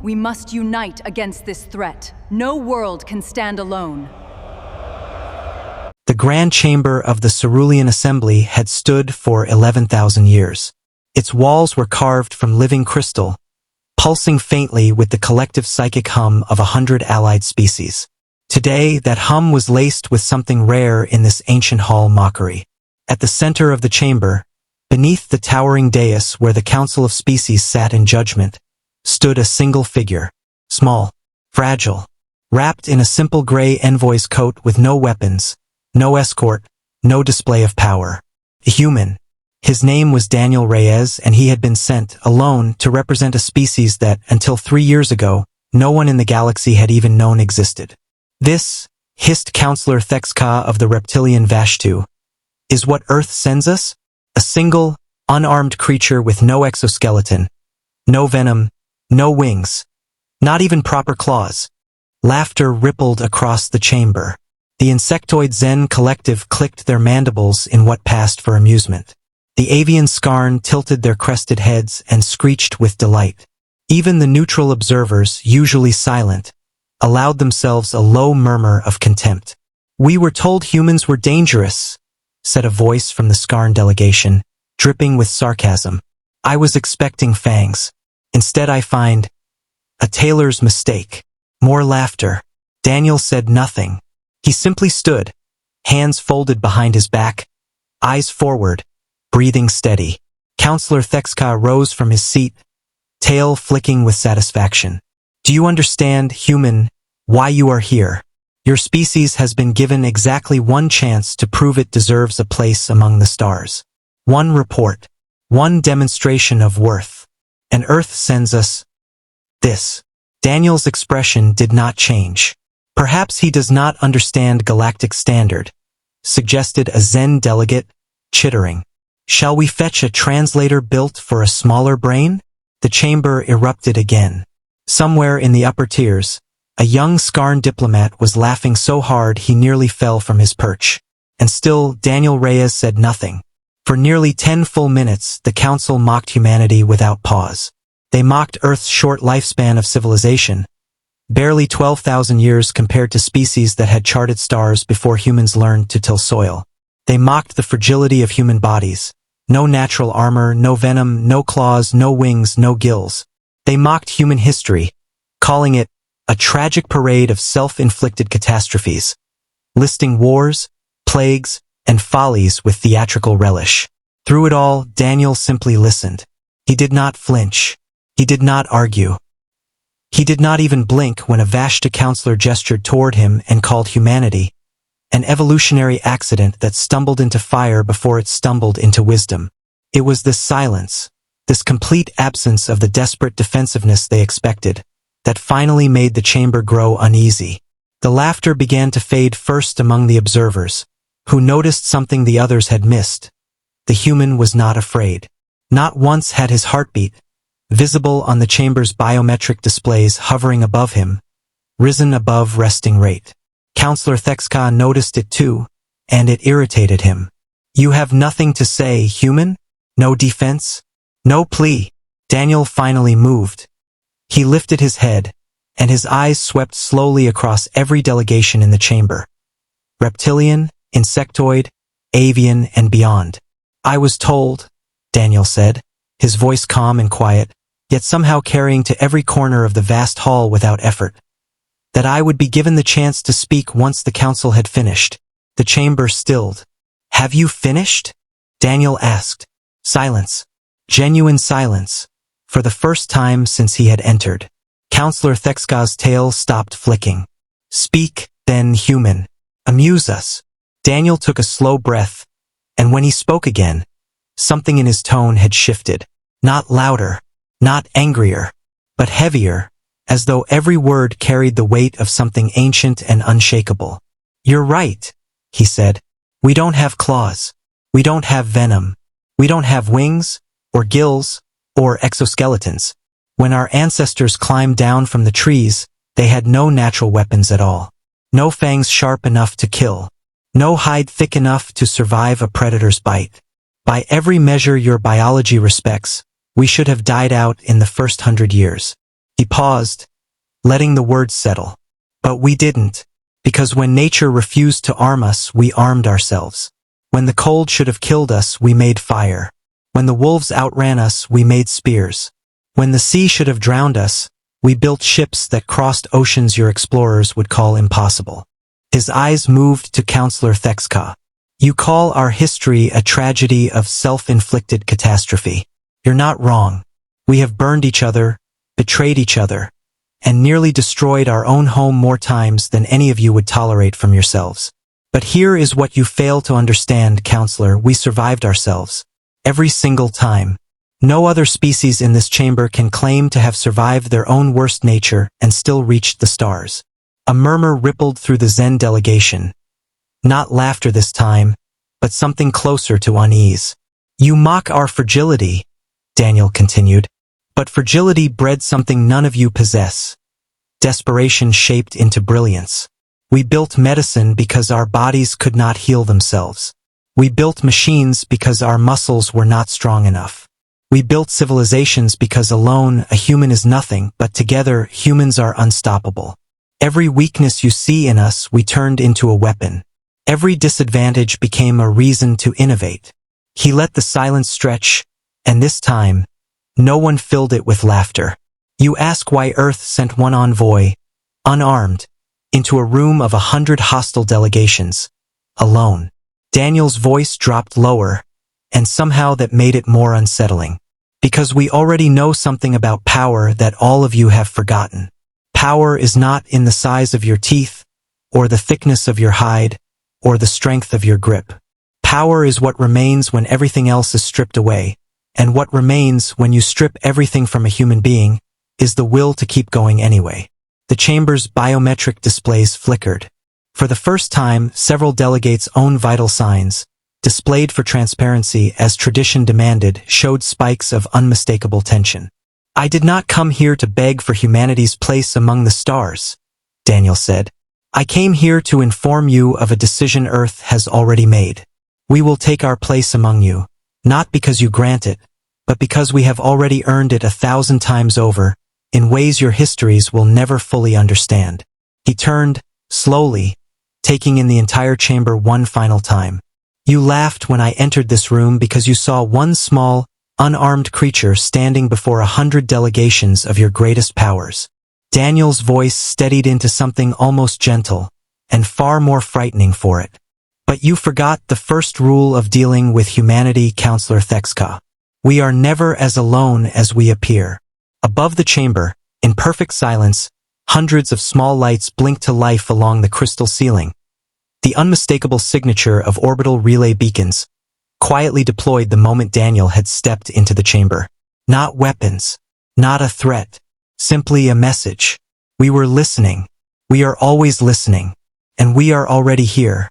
We must unite against this threat. No world can stand alone. The grand chamber of the Cerulean Assembly had stood for 11,000 years. Its walls were carved from living crystal, pulsing faintly with the collective psychic hum of 100 allied species. Today, that hum was laced with something rare in this ancient hall mockery. At the center of the chamber, beneath the towering dais where the Council of Species sat in judgment, stood a single figure, small, fragile, wrapped in a simple gray envoy's coat with no weapons, no escort, no display of power. A human. His name was Daniel Reyes, and he had been sent, alone, to represent a species that, until 3 years ago, no one in the galaxy had even known existed. This, hissed Counselor Thexka of the reptilian Vashtu, is what Earth sends us? A single, unarmed creature with no exoskeleton, no venom, no wings, not even proper claws. Laughter rippled across the chamber. The insectoid Zen collective clicked their mandibles in what passed for amusement. The avian Skarn tilted their crested heads and screeched with delight. Even the neutral observers, usually silent, allowed themselves a low murmur of contempt. "We were told humans were dangerous," said a voice from the Skarn delegation, dripping with sarcasm. "I was expecting fangs. Instead I find a tailor's mistake." More laughter. Daniel said nothing. He simply stood, hands folded behind his back, eyes forward, breathing steady. Counselor Thexka rose from his seat, tail flicking with satisfaction. "Do you understand, human, why you are here? Your species has been given exactly one chance to prove it deserves a place among the stars. One report, one demonstration of worth. And Earth sends us this." Daniel's expression did not change. "Perhaps he does not understand galactic standard," suggested a Zen delegate, chittering. "Shall we fetch a translator built for a smaller brain?" The chamber erupted again. Somewhere in the upper tiers, a young Skarn diplomat was laughing so hard he nearly fell from his perch. And still, Daniel Reyes said nothing. For nearly 10 full minutes, the council mocked humanity without pause. They mocked Earth's short lifespan of civilization, barely 12,000 years compared to species that had charted stars before humans learned to till soil. They mocked the fragility of human bodies. No natural armor, no venom, no claws, no wings, no gills. They mocked human history, calling it a tragic parade of self-inflicted catastrophes, listing wars, plagues, and follies with theatrical relish. Through it all, Daniel simply listened. He did not flinch. He did not argue. He did not even blink when a Vashta counselor gestured toward him and called humanity an evolutionary accident that stumbled into fire before it stumbled into wisdom. It was this silence, this complete absence of the desperate defensiveness they expected, that finally made the chamber grow uneasy. The laughter began to fade first among the observers, who noticed something the others had missed. The human was not afraid. Not once had his heartbeat, visible on the chamber's biometric displays hovering above him, risen above resting rate. Counselor Thexka noticed it too, and it irritated him. "You have nothing to say, human? No defense? No plea?" Daniel finally moved. He lifted his head, and his eyes swept slowly across every delegation in the chamber. Reptilian, insectoid, avian, and beyond. "I was told," Daniel said, his voice calm and quiet, yet somehow carrying to every corner of the vast hall without effort, that I would be given the chance to speak once the council had finished. The chamber stilled. "Have you finished?" Daniel asked. Silence. Genuine silence. For the first time since he had entered. Counselor Thexka's tail stopped flicking. "Speak, then, human. Amuse us." Daniel took a slow breath, and when he spoke again, something in his tone had shifted. Not louder, not angrier, but heavier, as though every word carried the weight of something ancient and unshakable. "You're right," he said. "We don't have claws. We don't have venom. We don't have wings, or gills, or exoskeletons. When our ancestors climbed down from the trees, they had no natural weapons at all. No fangs sharp enough to kill. No hide thick enough to survive a predator's bite. By every measure your biology respects, we should have died out in the first 100 years. He paused, letting the words settle. But we didn't. Because when nature refused to arm us, we armed ourselves. When the cold should have killed us, we made fire. When the wolves outran us, we made spears. When the sea should have drowned us, we built ships that crossed oceans your explorers would call impossible. His eyes moved to Counselor Thexka. You call our history a tragedy of self-inflicted catastrophe. You're not wrong. We have burned each other, betrayed each other, and nearly destroyed our own home more times than any of you would tolerate from yourselves. But here is what you fail to understand, Counselor. We survived ourselves. Every single time. No other species in this chamber can claim to have survived their own worst nature and still reached the stars. A murmur rippled through the Zen delegation. Not laughter this time, but something closer to unease. You mock our fragility, Daniel continued. But fragility bred something none of you possess. Desperation shaped into brilliance. We built medicine because our bodies could not heal themselves. We built machines because our muscles were not strong enough. We built civilizations because alone a human is nothing, but together humans are unstoppable. Every weakness you see in us we turned into a weapon. Every disadvantage became a reason to innovate. He let the silence stretch, and this time, no one filled it with laughter. You ask why Earth sent one envoy, unarmed, into a room of 100 hostile delegations, alone. Daniel's voice dropped lower, and somehow that made it more unsettling. Because we already know something about power that all of you have forgotten. Power is not in the size of your teeth, or the thickness of your hide, or the strength of your grip. Power is what remains when everything else is stripped away. And what remains when you strip everything from a human being is the will to keep going anyway. The chamber's biometric displays flickered. For the first time, several delegates' own vital signs, displayed for transparency as tradition demanded, showed spikes of unmistakable tension. I did not come here to beg for humanity's place among the stars, Daniel said. I came here to inform you of a decision Earth has already made. We will take our place among you. Not because you grant it, but because we have already earned it 1,000 times over, in ways your histories will never fully understand. He turned, slowly, taking in the entire chamber one final time. You laughed when I entered this room because you saw one small, unarmed creature standing before 100 delegations of your greatest powers. Daniel's voice steadied into something almost gentle, and far more frightening for it. But you forgot the first rule of dealing with humanity, Counselor Thexka. We are never as alone as we appear. Above the chamber, in perfect silence, hundreds of small lights blinked to life along the crystal ceiling. The unmistakable signature of orbital relay beacons, quietly deployed the moment Daniel had stepped into the chamber. Not weapons, not a threat, simply a message. We were listening. We are always listening. And we are already here.